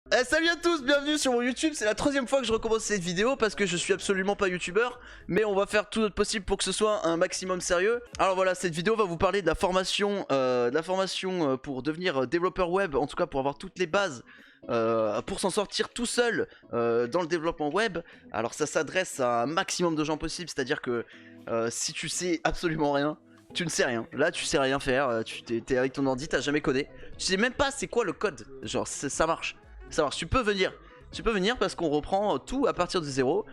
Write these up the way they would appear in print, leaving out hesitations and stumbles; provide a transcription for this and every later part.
Salut à tous, bienvenue sur mon YouTube. C'est la troisième fois que je recommence cette vidéo parce que je suis absolument pas youtubeur, mais on va faire tout notre possible pour que ce soit un maximum sérieux. Alors voilà, cette vidéo va vous parler de la formation, pour devenir développeur web, en tout cas pour avoir toutes les bases pour s'en sortir tout seul dans le développement web. Alors ça s'adresse à un maximum de gens possible, c'est-à-dire que si tu sais absolument rien, tu ne sais rien, là tu sais rien faire, tu t'es avec ton ordi, t'as jamais codé, tu sais même pas c'est quoi le code, genre ça marche. Savoir, tu peux venir parce qu'on reprend tout à partir de zéro.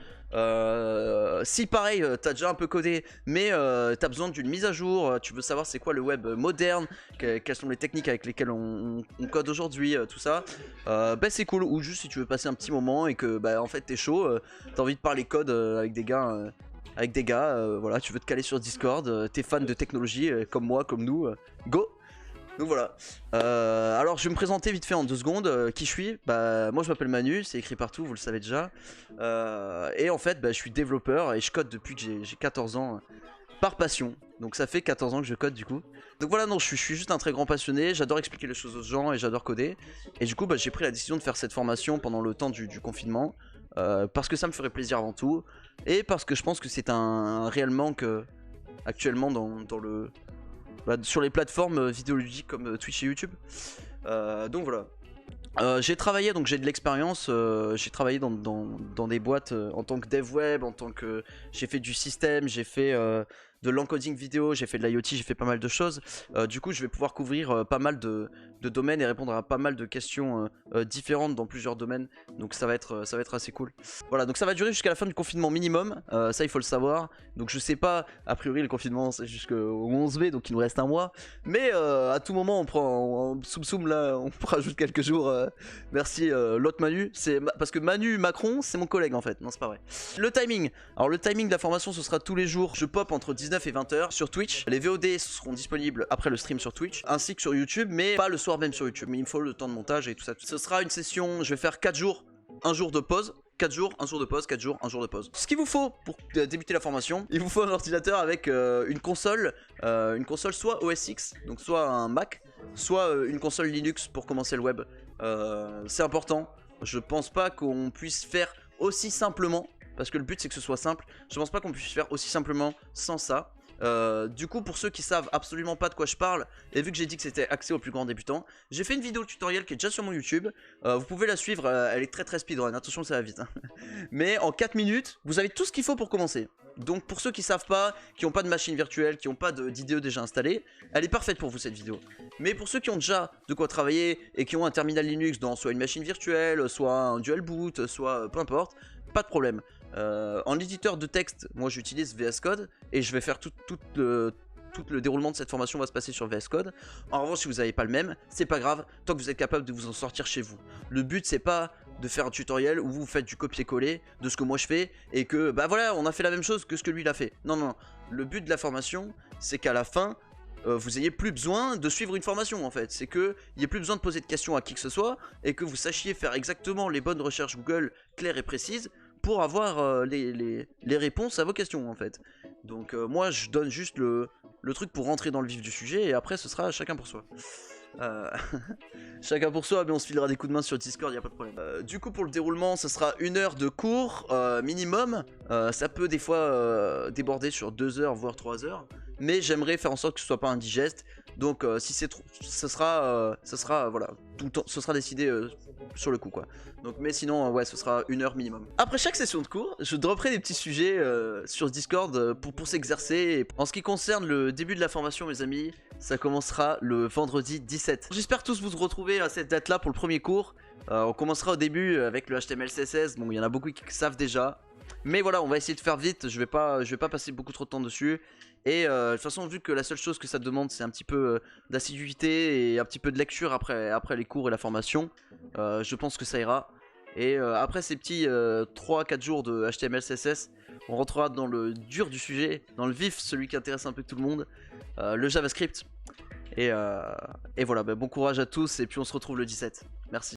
Si pareil, t'as déjà un peu codé, mais t'as besoin d'une mise à jour, tu veux savoir c'est quoi le web moderne, quelles sont les techniques avec lesquelles on code aujourd'hui, tout ça, bah c'est cool. Ou juste si tu veux passer un petit moment et que bah en fait t'es chaud, t'as envie de parler code avec des gars, voilà, tu veux te caler sur Discord, t'es fan de technologie comme moi, comme nous, go! Donc voilà, alors je vais me présenter vite fait en 2 secondes, qui je suis. Bah moi je m'appelle Manu, c'est écrit partout, vous le savez déjà. Et en fait bah, je suis développeur et je code depuis que j'ai 14 ans par passion. Donc ça fait 14 ans que je code du coup. Donc voilà, non, je suis juste un très grand passionné, j'adore expliquer les choses aux gens et j'adore coder. Et du coup bah, j'ai pris la décision de faire cette formation pendant le temps du confinement. Parce que ça me ferait plaisir avant tout. Et parce que je pense que c'est un réel manque actuellement sur les plateformes vidéoludiques comme Twitch et YouTube. Donc voilà. J'ai travaillé, donc j'ai de l'expérience, j'ai travaillé dans des boîtes en tant que dev web, en tant que... J'ai fait du système, j'ai fait de l'encoding vidéo, j'ai fait de l'IoT, j'ai fait pas mal de choses. Du coup je vais pouvoir couvrir pas mal de domaines et répondre à pas mal de questions différentes dans plusieurs domaines. Donc ça va être assez cool. Voilà, donc ça va durer jusqu'à la fin du confinement minimum, ça il faut le savoir. Donc je sais pas, a priori le confinement c'est jusqu'au 11 mai, donc il nous reste un mois. Mais à tout moment on prend, soum là, on rajoute quelques jours. Merci l'autre Manu, parce que Manu Macron c'est mon collègue en fait, non c'est pas vrai. Le timing, alors le timing de la formation ce sera tous les jours, je pop entre 19 et 20h sur Twitch. Les VOD seront disponibles après le stream sur Twitch, ainsi que sur YouTube, mais pas le soir même sur YouTube, mais il me faut le temps de montage et tout ça. Ce sera une session, je vais faire 4 jours, 1 jour de pause. 4 jours, 1 jour de pause, 4 jours, 1 jour de pause. Ce qu'il vous faut pour débuter la formation, il vous faut un ordinateur avec une console soit OS X, donc soit un Mac, soit une console Linux pour commencer le web. C'est important, je pense pas qu'on puisse faire aussi simplement, parce que le but c'est que ce soit simple, je pense pas qu'on puisse faire aussi simplement sans ça. Du coup pour ceux qui savent absolument pas de quoi je parle, et vu que j'ai dit que c'était accès aux plus grands débutants, j'ai fait une vidéo tutoriel qui est déjà sur mon YouTube. Vous pouvez la suivre, elle est très speedrun, attention ça va vite hein. Mais en 4 minutes vous avez tout ce qu'il faut pour commencer. Donc pour ceux qui savent pas, qui ont pas de machine virtuelle, qui ont pas d'IDE déjà installée, elle est parfaite pour vous cette vidéo. Mais pour ceux qui ont déjà de quoi travailler et qui ont un terminal Linux dans soit une machine virtuelle, soit un dual boot, soit peu importe, pas de problème. En éditeur de texte, moi j'utilise VS Code et je vais faire tout le déroulement de cette formation va se passer sur VS Code. En revanche, si vous n'avez pas le même, c'est pas grave, tant que vous êtes capable de vous en sortir chez vous. Le but c'est pas de faire un tutoriel où vous faites du copier-coller de ce que moi je fais et que bah voilà, on a fait la même chose que ce que lui il a fait. Non, non, le but de la formation, c'est qu'à la fin, vous ayez plus besoin de suivre une formation en fait. C'est qu'il n'y ait plus besoin de poser de questions à qui que ce soit et que vous sachiez faire exactement les bonnes recherches Google claires et précises pour avoir les réponses à vos questions en fait. Donc moi je donne juste le truc pour rentrer dans le vif du sujet et après ce sera chacun pour soi. Chacun pour soi, mais on se filera des coups de main sur Discord, y a pas de problème. Du coup pour le déroulement, ce sera 1 heure de cours minimum. Ça peut des fois déborder sur 2 heures voire 3 heures. Mais j'aimerais faire en sorte que ce soit pas indigeste. Donc si c'est trop, ce sera voilà, tout le temps, ce sera décidé sur le coup quoi. Donc mais sinon ouais, ce sera 1 heure minimum. Après chaque session de cours, je dropperai des petits sujets sur Discord pour s'exercer. En ce qui concerne le début de la formation mes amis, ça commencera le vendredi 17. J'espère tous vous retrouver à cette date là pour le premier cours. On commencera au début avec le HTML CSS, bon il y en a beaucoup qui savent déjà. Mais voilà, on va essayer de faire vite, je vais pas passer beaucoup trop de temps dessus. Et de toute façon, vu que la seule chose que ça demande, c'est un petit peu d'assiduité et un petit peu de lecture après les cours et la formation, je pense que ça ira. Et après ces petits 3-4 jours de HTML, CSS, on rentrera dans le dur du sujet, dans le vif, celui qui intéresse un peu tout le monde, le JavaScript. Et voilà, bah, bon courage à tous et puis on se retrouve le 17. Merci.